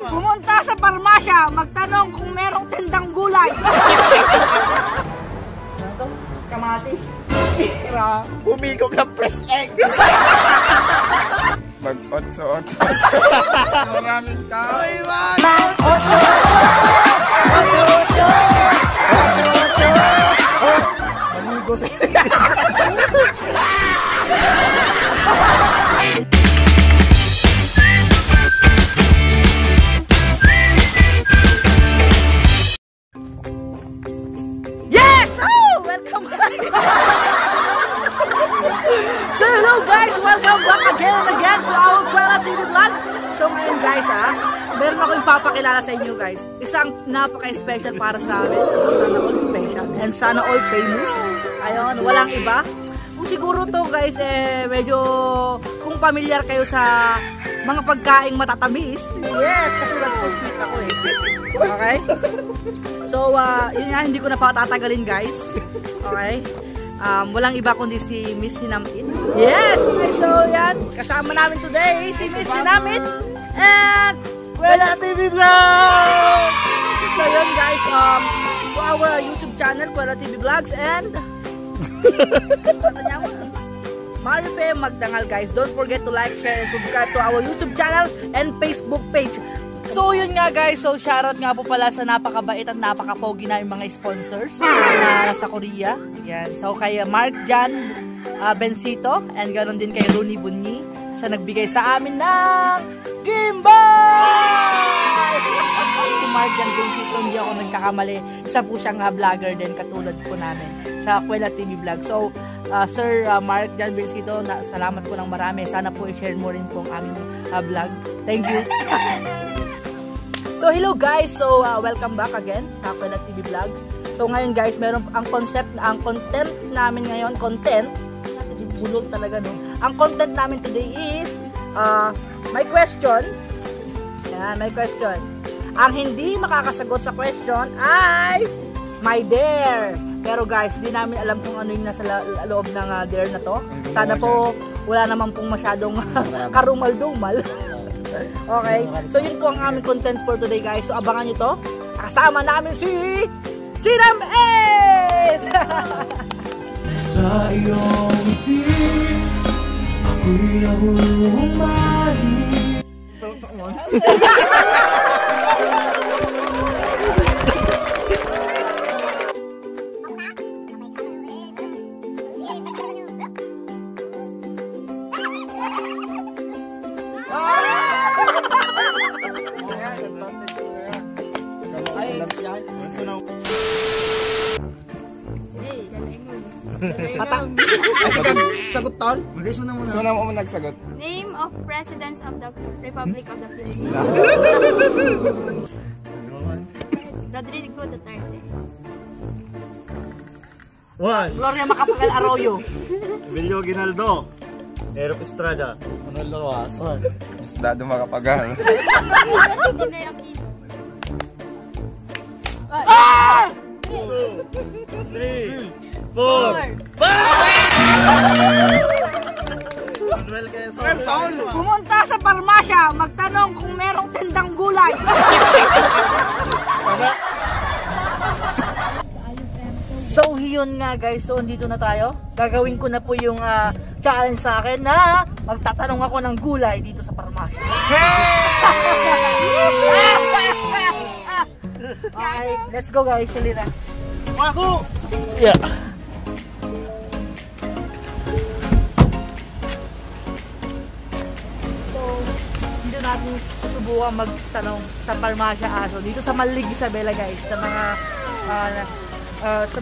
Pumunta sa parmasya, magtanong kung merong tindang gulay. Kamatis. Humigop ng fresh egg. Mag-otso-otso. Maraming tao. Mag-otso-otso. Mamigo sa Yes! Oh! Welcome back! So hello guys! Welcome back again and again to our Kuwela TV vlog. So ngayon guys meron ako ipapakilala sa inyo guys. Isang napaka-special para sa amin. Sana all special and sana all famous. Ayun, walang iba. Kung siguro to guys medyo kung familiar kayo sa mga pagkaing matatamis. Yes, kasi nag-post ako Okay? So, yun nga, hindi ko na patatagalin guys. Okay? Walang iba kundi si Miss Sinamit. Yes! Okay, so yan, kasama namin today si Miss Sinamit and Kuwela TV Vlog! So yun guys, to our YouTube channel, Kuwela TV Vlogs and Marife Magdangal guys. Don't forget to like, share, and subscribe to our YouTube channel and Facebook page. So yun nga guys, so shoutout nga po pala sa napakabait at napakapogi na yung mga sponsors na nasa Korea. Yan. So kay Mark Jan Bencito and ganoon din kay Rooney Bunyi sa nagbigay sa amin ng gimbal! Si Mark Jan Bencito, hindi ako nagkakamali. Isa po siyang vlogger din katulad po namin sa Kuwela TV Vlog. So Sir Mark Jan Bencito, salamat po ng marami. Sana po i-share mo rin po ang aming vlog. Thank you! So hello guys, so welcome back again sa Kuwela TV Vlog. So ngayon guys, meron ang content namin ngayon, bulol talaga no. Ang content namin today is my question. Yan, my question. Ang hindi makakasagot sa question ay my dare. Pero guys, di namin alam kung ano yung nasa loob ng dare na to. Sana po wala naman pong masyadong karumal-dumal. Okay, so yun po ang aming content for today guys. So abangan nyo to. Kasama namin si Sinam Ace! Sa iyong ngiti ako'y nahumali. Sagot taon? Suna mo nagsagot. Name of Presidents of the Republic of the Philippines. Rodrigo Duterte. Gloria Macapagal Arroyo. Emilio Aguinaldo. Erop Estrada. Manuel Rojas. Dado Macapagal. Ninoy Aquino. 2, 3, 4. Pumunta sa parmasya, magtanong kung merong tindang gulay. So yun nga guys, so andito na tayo. Gagawin ko na po yung challenge sa akin na magtatanong ako ng gulay dito sa parmasya. Okay, let's go guys, salita. Wahoo! Yeah. So, dito natin susubukan magtanong sa parmasya aso. Dito sa Malig Isabela guys, sa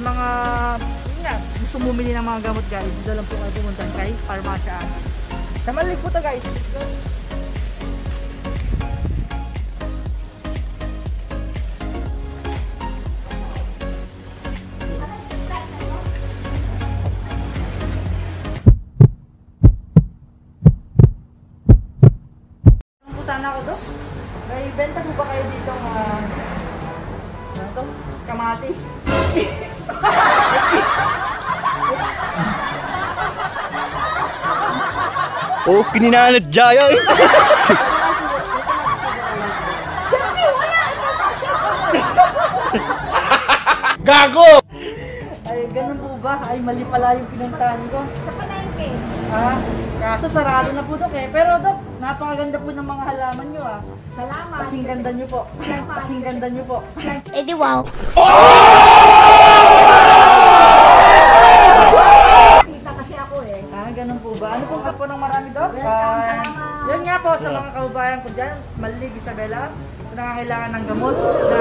mga gusto bumili ng mga gamot guys. Dito lang po kayo pumunta kay parmasya aso. Sa Malig po to guys. Sana ako to. May benta po ba kayo dito ano to? Kamatis? Oh, kininanad jaya eh. Gago! Ay, ganun po ba? Ay, mali pala yung pinuntahan ko. Sa palengke. Ah, kaso sarado na po, Dok, eh. Pero, Dok, napakaganda po ng mga halaman nyo, ah. Salamat. Kasing ganda nyo po. Kasing ganda nyo po. Eh di wow. Kita kasi ako eh. Ah, ganun po ba? Ano pong kapo ng marami, Dok? Salamat. Yun nga po sa mga kababayan ko dyan, Malilig, Isabela, na nangangailangan ng gamot na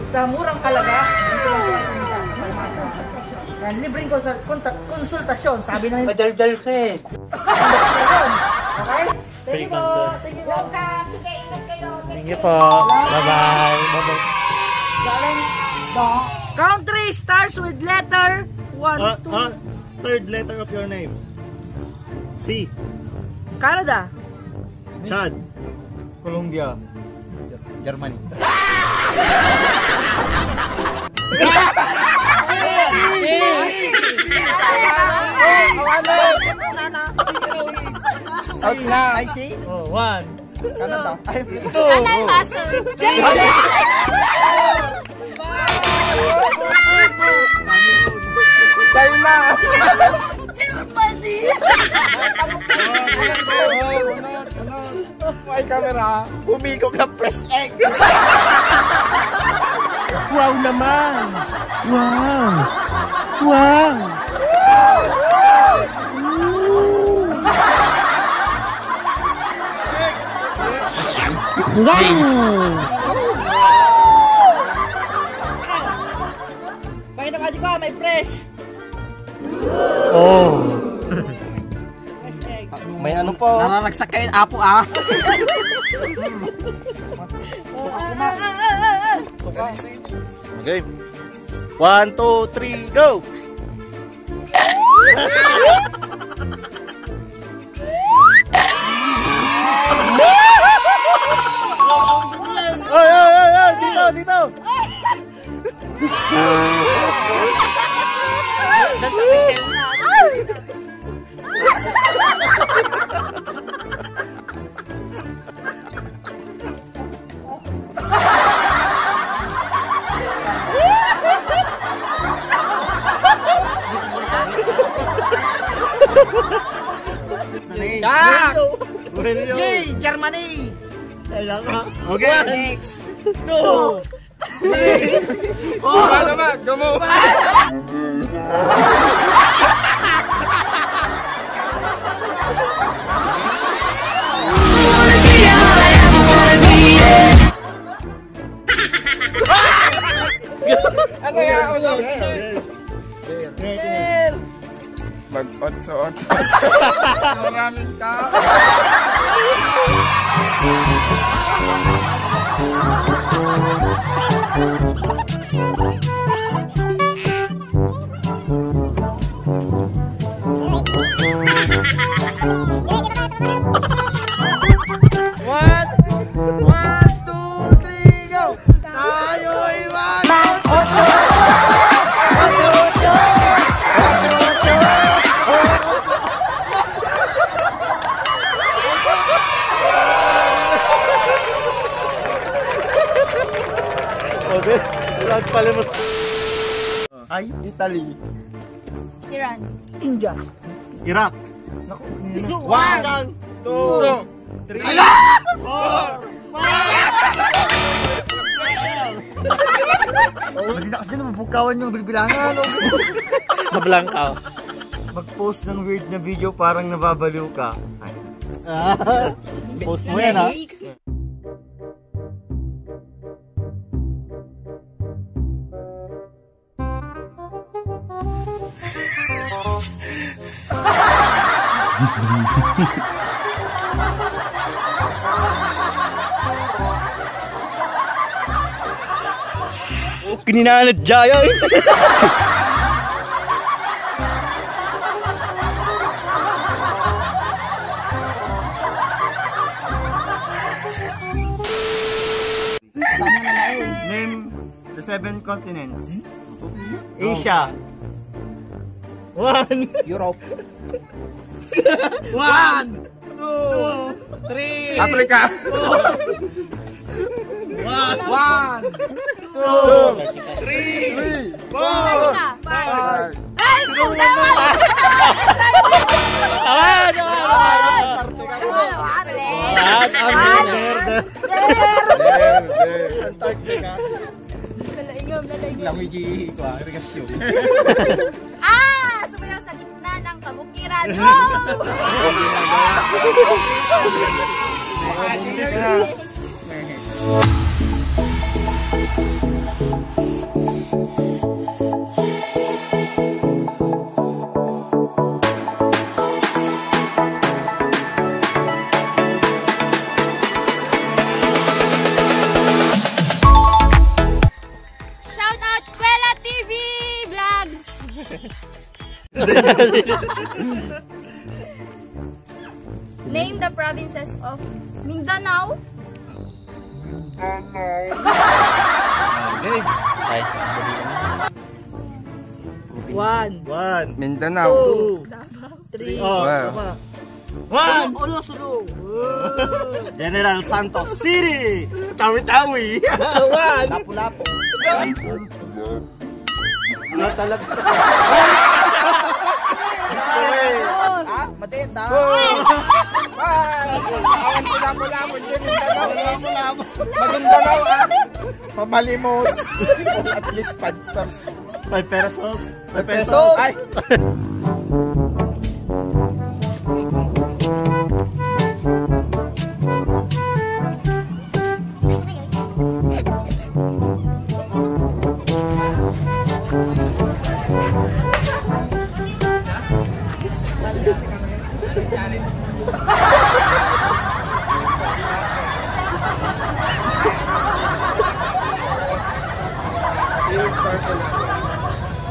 sa murang halaga. Yan, libreng konsultasyon, sabi na Madaldal ka eh. Okay? Thank you po. Thank you po. Welcome. Sige, ingat kayo. Thank you po. Bye-bye. Bye-bye. Challenge. Country starts with letter 1, 2. Third letter of your name. C. Canada. Chad. Colombia. Germany. South na. I see. Oh, 1. Canada. Ay, 2. Kanan paso. China. Germany. May camera. Humigop ng press egg. Wow naman! Wow! Wow! Pakita ka ko, may fresh. Oh! Fresh egg. May ano po? Nananagsak kayo apo ah. Okay. 1, 2, 3, go! Oy, oy, oy, oy! Dito, dito! Jack! William. Yay! Germany! Okay. Next! 2, 3, Ano ba? Gumo! Ano yan? Mag-otso-otso. Maraming tao. One, 2, 3, go! Tayo'y Okay. Lag pala mo. Ay, Italy. Iran. India. Iraq. 1, 2, 3, 4, 5. Hindi na kasi nabubukawan yung bilbilangan. Mablangkaw. Mag-post ng weird na video parang nababaliw ka. Post mo yan ha. Kininanadya yan. Name the 7 continents. Asia. 1. Europe. 1, 2, 3, Africa. 1, 1, Sumayaw sa gitna ng kabukiran. Shout out Kwela TV Vlogs. Name the provinces of Mindanao. One, Mindanao. 3. Wow. Ulo, sulo. General Santos City. Tawi-tawi. One. Lapu-lapu. Natalagta. Matita. Awan ko lapu-lapu dyan. Mindanao. Magundanao Pamalimos. At least 5 pesos. 5 pesos. Ay.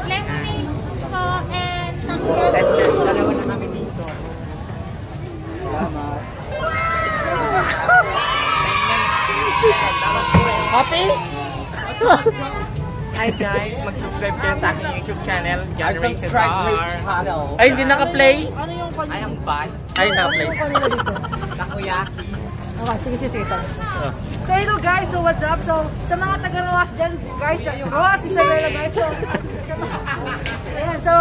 Lemonade po and Dalawa na namin dito. Happy? Hi guys, mag-subscribe kayo sa aking YouTube channel, Generation R. Ay, hindi naka-play? I am bad. Ay, naka-play. Takoyaki. Okay, sige. So, hello guys. So, what's up? So, sa mga taga-Roas dyan, guys, Roas, Isabela, guys. So, ayan. So,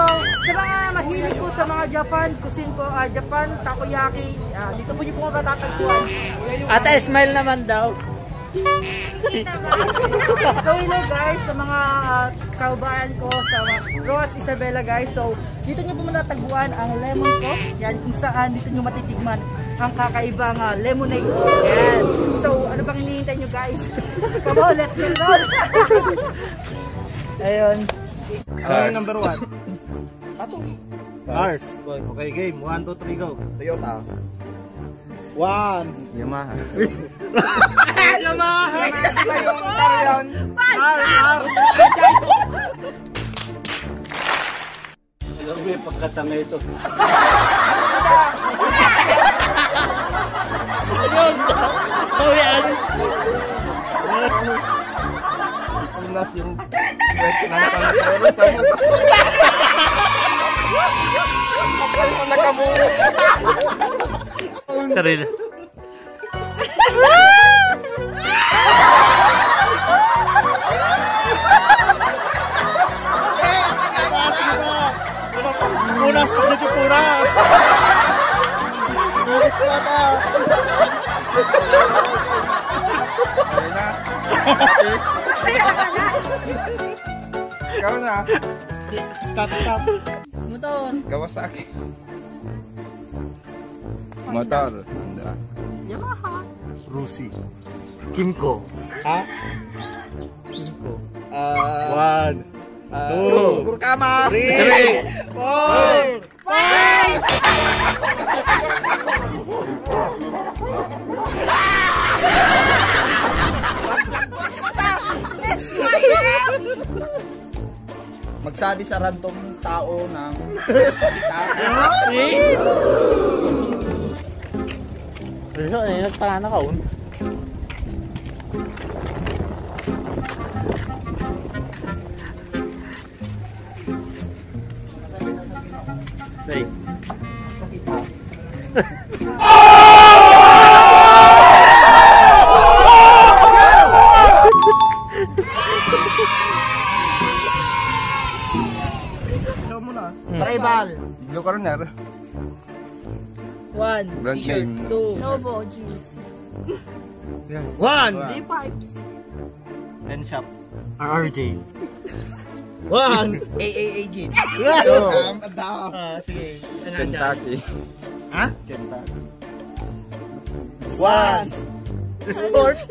sa mga mahilig po sa mga Japan, cuisine po, Japan, takoyaki, dito po niyo po matatagpuan. Ate, smile naman daw. So, hello guys, sa mga kaubayan ko sa Roas, Isabela, guys. So, dito niyo po matatagpuan ang lemon ko. Yan, kung saan dito niyo matitigman ang kakaibang lemonade. Yan. So, ano bang hinihintay nyo guys? Come on, let's get on! Ayun. Number 1. Cars. Okay, game. 1, 2, 3, go. Toyota. 1. Yamaha. Yamaha! Carrion. Alam mo yung pagkatanga ito. Unas yung nakakalala sa mo. Kapal mo nakabuo. Sarili. Punas pa sa punas! Punas na ta! Ikaw na. Stop. Motor. Kawasaki. Motor. Yamaha. Rusi. Kimco. Ha? Kimco. 1. 2. Kurkama. 3. 4. 5. Magsabi sa random tao ng Nagpangana ka un. Hey. corner. 1, Brand t-shirt, name. 2, Novo jeans. 1. Pipes. Pen shop. RRJ. 1. AAA jeans. Sige. Kentucky. Ha? Kentucky. 1. sports,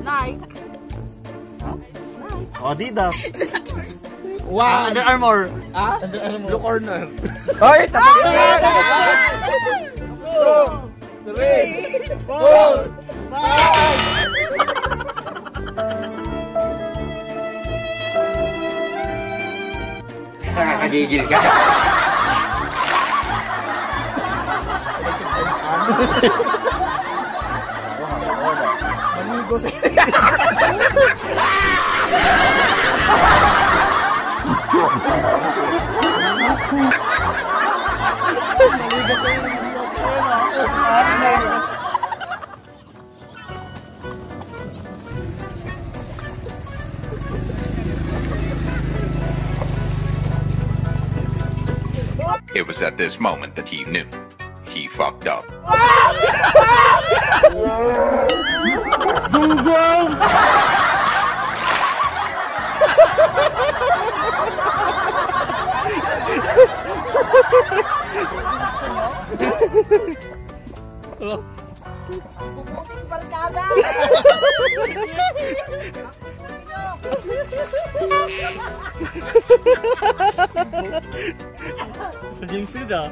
Nike. Adidas. 1. Under Armour. Under Armour. Blue corner. Hoy, tapos na! 2, 3, 4, 5. Nakakagigil ka. Maligo sa It was at this moment that he knew he fucked up. Sa James Reed ah.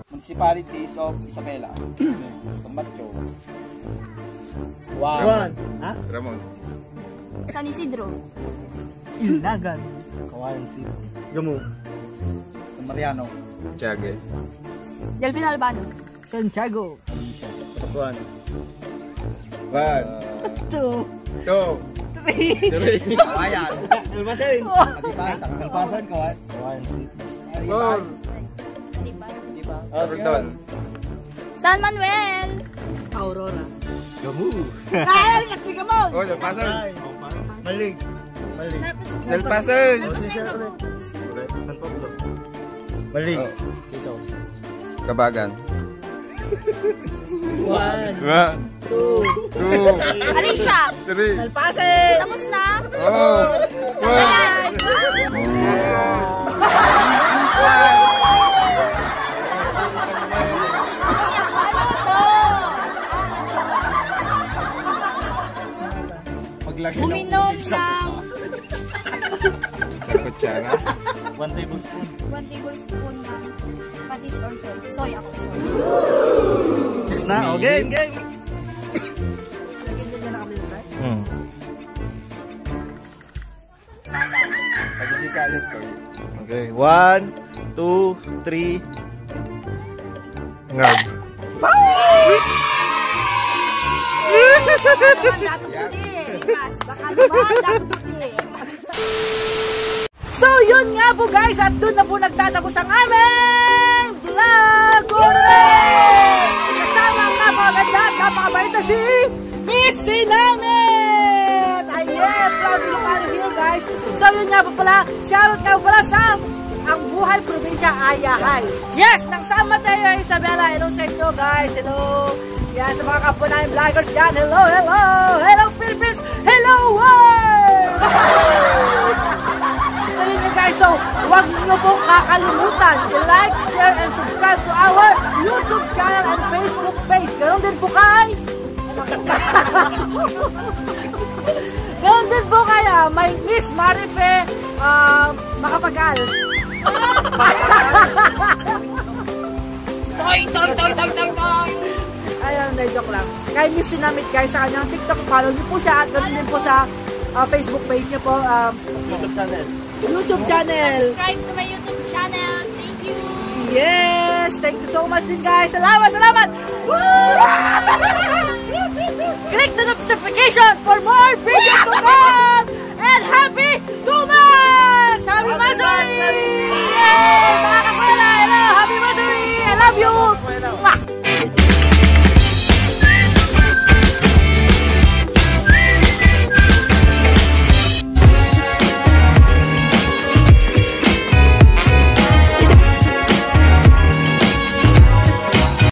Municipalities of Isabela. Tomato. 1. Ha? Ramon. San Isidro. Ilagan, Kawayan City. Gamu. Mariano. Tiago. Delfin Albano. Santiago, Tapuan. 1, 2, 2, 3. Kawayan. Almasin. Adipan. Alpasan Kawayan City. 4. Diba? Rodon. San Manuel. Aurora. Gamu. Kaya kasi ka mo! Oh, Del Paso. Malig. Malig. Del Paso. San Pablo. Malig. Oh. Quezon. Kabagan. 1, 1, 2, 2, Alicia. 3. Alpasen! Tapos na. Oh. Ayan. Paglaki Uminom ng Isang kutsara. 1 tablespoon. 1 tablespoon ng patis or soy ako. Sis na. O, game, game. Lagyan dyan na kami yung right? Pagkikalit ko. Okay. 1, 2, 3. Ngab. Baka naman, datututi. So yun nga po guys, at doon na po nagtatapos ang aming vlog ulit! Kasama ang napakaganda at napakabait na si Miss Sinamit! Ayan, proud to look here guys. So yun nga po pala, shoutout nga po pala sa ang buhay probinsya Ayahay. Yes, ng San Mateo, Isabela. Hello sa inyo guys, hello. Yan, sa mga kapwa namin vloggers dyan, hello, hello! Hello Philippines! Hello world! So yun nga guys, so huwag nyo pong kakalimutan i-like, share, and subscribe to our YouTube channel and Facebook page. Ganon din po kay ganon din po kay may Miss Marife Makapagal. Toy, toy, toy, toy, toy, toy. Ayun, joke lang. Kay Miss Sinamit guys, sa kanyang TikTok, follow niyo po siya at ganon din po sa Facebook page niyo po. YouTube channel. YouTube channel. Subscribe to my YouTube channel. Thank you. Yes! Thank you so much din guys. Salamat, salamat! Woo! Click the